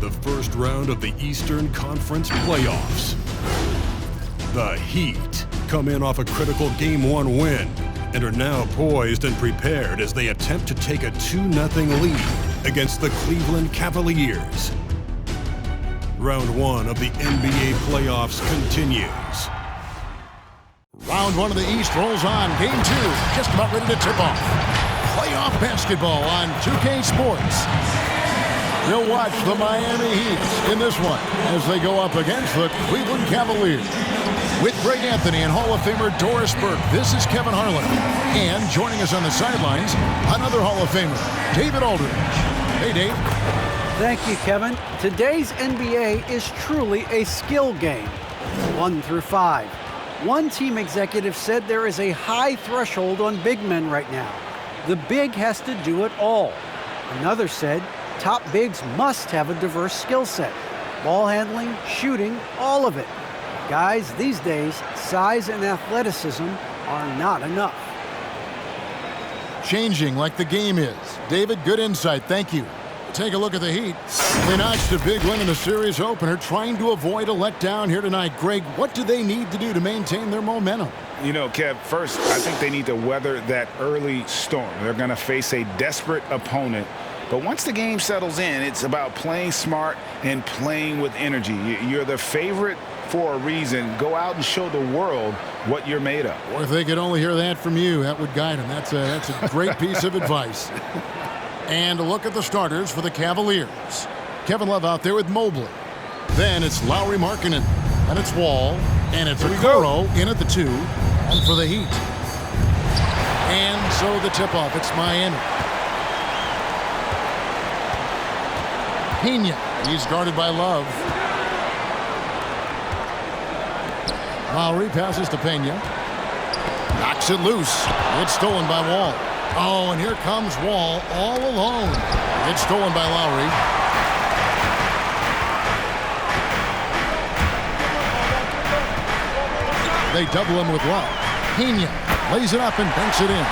the first round of the Eastern Conference playoffs. The Heat come in off a critical Game 1 win and are now poised and prepared as they attempt to take a 2-0 lead against the Cleveland Cavaliers. Round 1 of the NBA playoffs continues. Round 1 of the East rolls on. Game 2 just about ready to tip off. Playoff basketball on 2K Sports. You'll watch the Miami Heat in this one as they go up against the Cleveland Cavaliers. With Greg Anthony and Hall of Famer Doris Burke, this is Kevin Harlan. And joining us on the sidelines, another Hall of Famer, David Aldridge. Hey, Dave. Thank you, Kevin. Today's NBA is truly a skill game, 1 through 5. One team executive said there is a high threshold on big men right now. The big has to do it all. Another said top bigs must have a diverse skill set. Ball handling, shooting, all of it. Guys, these days, size and athleticism are not enough. Changing like the game is. David, good insight. Thank you. Take a look at the Heat. They notched a big win in the series opener, trying to avoid a letdown here tonight. Greg, what do they need to do to maintain their momentum? You know, Kev, first, I think they need to weather that early storm. They're going to face a desperate opponent. But once the game settles in, it's about playing smart and playing with energy. You're the favorite for a reason. Go out and show the world what you're made of. Or if they could only hear that from you, that would guide them. That's a great piece of advice. And a look at the starters for the Cavaliers. Kevin Love out there with Mobley. Then it's Lowry Markkanen. And it's Wall. And it's Okoro in at the 2. And for the Heat. And so the tip-off. It's Miami. Pena. He's guarded by Love. Lowry passes to Pena. Knocks it loose. It's stolen by Wall. Oh, and here comes Wall all alone. It's stolen by Lowry. They double him with Love. Pena lays it up and banks it in.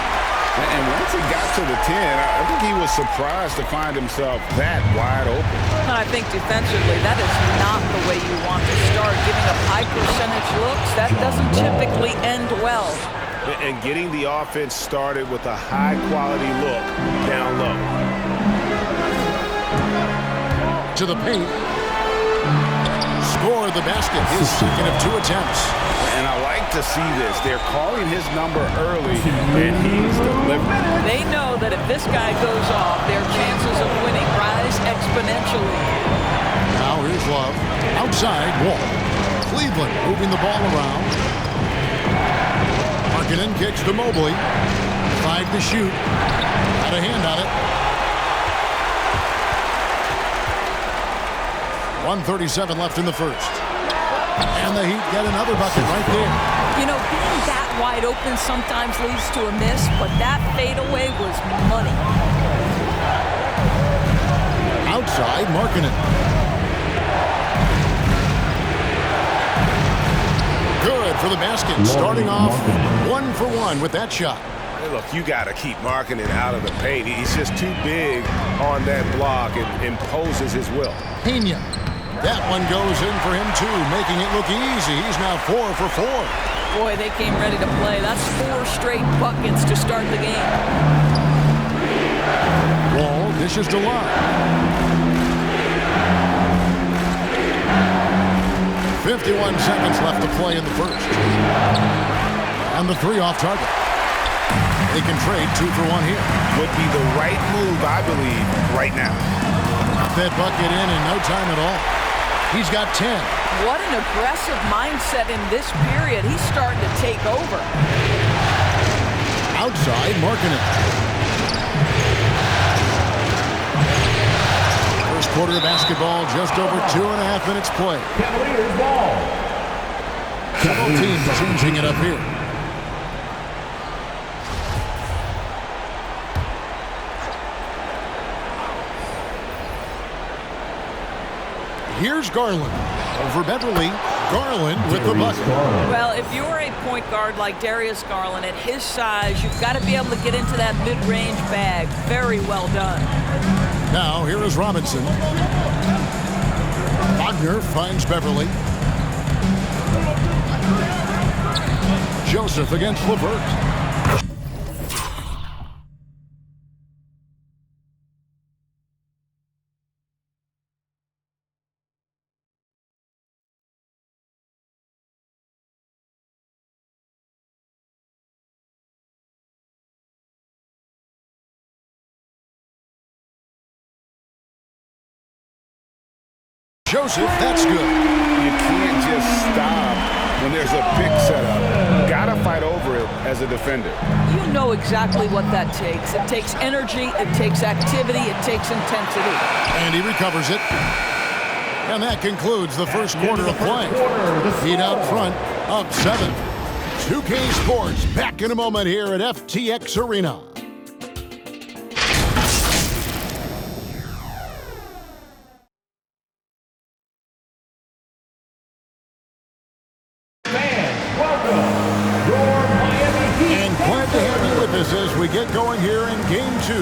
And once he got to the 10, I think he was surprised to find himself that wide open. And I think defensively, that is not the way you want to start. Giving up high percentage looks, that doesn't typically end well. And getting the offense started with a high-quality look down low. To the paint. Score the basket. His second of 2 attempts. And I like to see this. They're calling his number early, and he's delivering. They know that if this guy goes off, their chances of winning rise exponentially. Now here's Love. Outside, Wall. Cleveland moving the ball around. Markkanen kicks to Mobley. 5 to shoot. Had a hand on it. 1:37 left in the first. And the Heat get another bucket right there. You know, being that wide open sometimes leads to a miss, but that fadeaway was money. Outside, Markkanen. Good for the basket. Starting off 1 for 1 with that shot. Hey, look, you got to keep Markkanen out of the paint. He's just too big on that block and imposes his will. Pena. That one goes in for him, too, making it look easy. He's now 4 for 4. Boy, they came ready to play. That's 4 straight buckets to start the game. Wall dishes to Love. 51 seconds left to play in the first. And the 3 off target. They can trade 2 for 1 here. Would be the right move, I believe, right now. Got that bucket in no time at all. He's got 10. What an aggressive mindset in this period. He's starting to take over. Outside, Markkanen. First quarter of basketball, just over 2.5 minutes play. Cavaliers ball. Both teams changing it up here. Here's Garland. Over Beverly. Garland with the bucket. Well, if you're a point guard like Darius Garland, at his size, you've got to be able to get into that mid-range bag. Very well done. Now, here is Robinson. Wagner finds Beverly. Joesph against Levert. Joesph, that's good. You can't just stop when there's a pick set up. Gotta fight over it as a defender. You know exactly what that takes. It takes energy, it takes activity, it takes intensity. And he recovers it. And that concludes the first quarter of play. Heat out front, up 7. 2K Sports back in a moment here at FTX Arena. As we get going here in Game 2.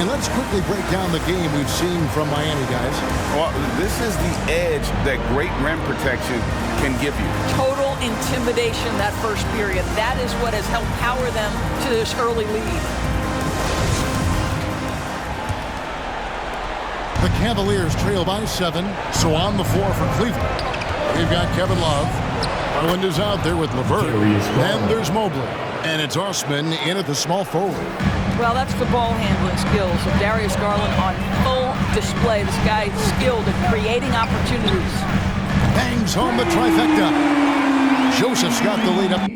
And let's quickly break down the game we've seen from Miami, guys. Well, this is the edge that great rim protection can give you. Total intimidation that first period. That is what has helped power them to this early lead. The Cavaliers trail by 7, so on the floor for Cleveland. We've got Kevin Love. Garland is out there with Levert. Then there's Mobley. And it's Osman in at the small forward. Well, that's the ball handling skills of Darius Garland on full display. This guy is skilled at creating opportunities. Bangs home the trifecta. Joseph's got the lead up.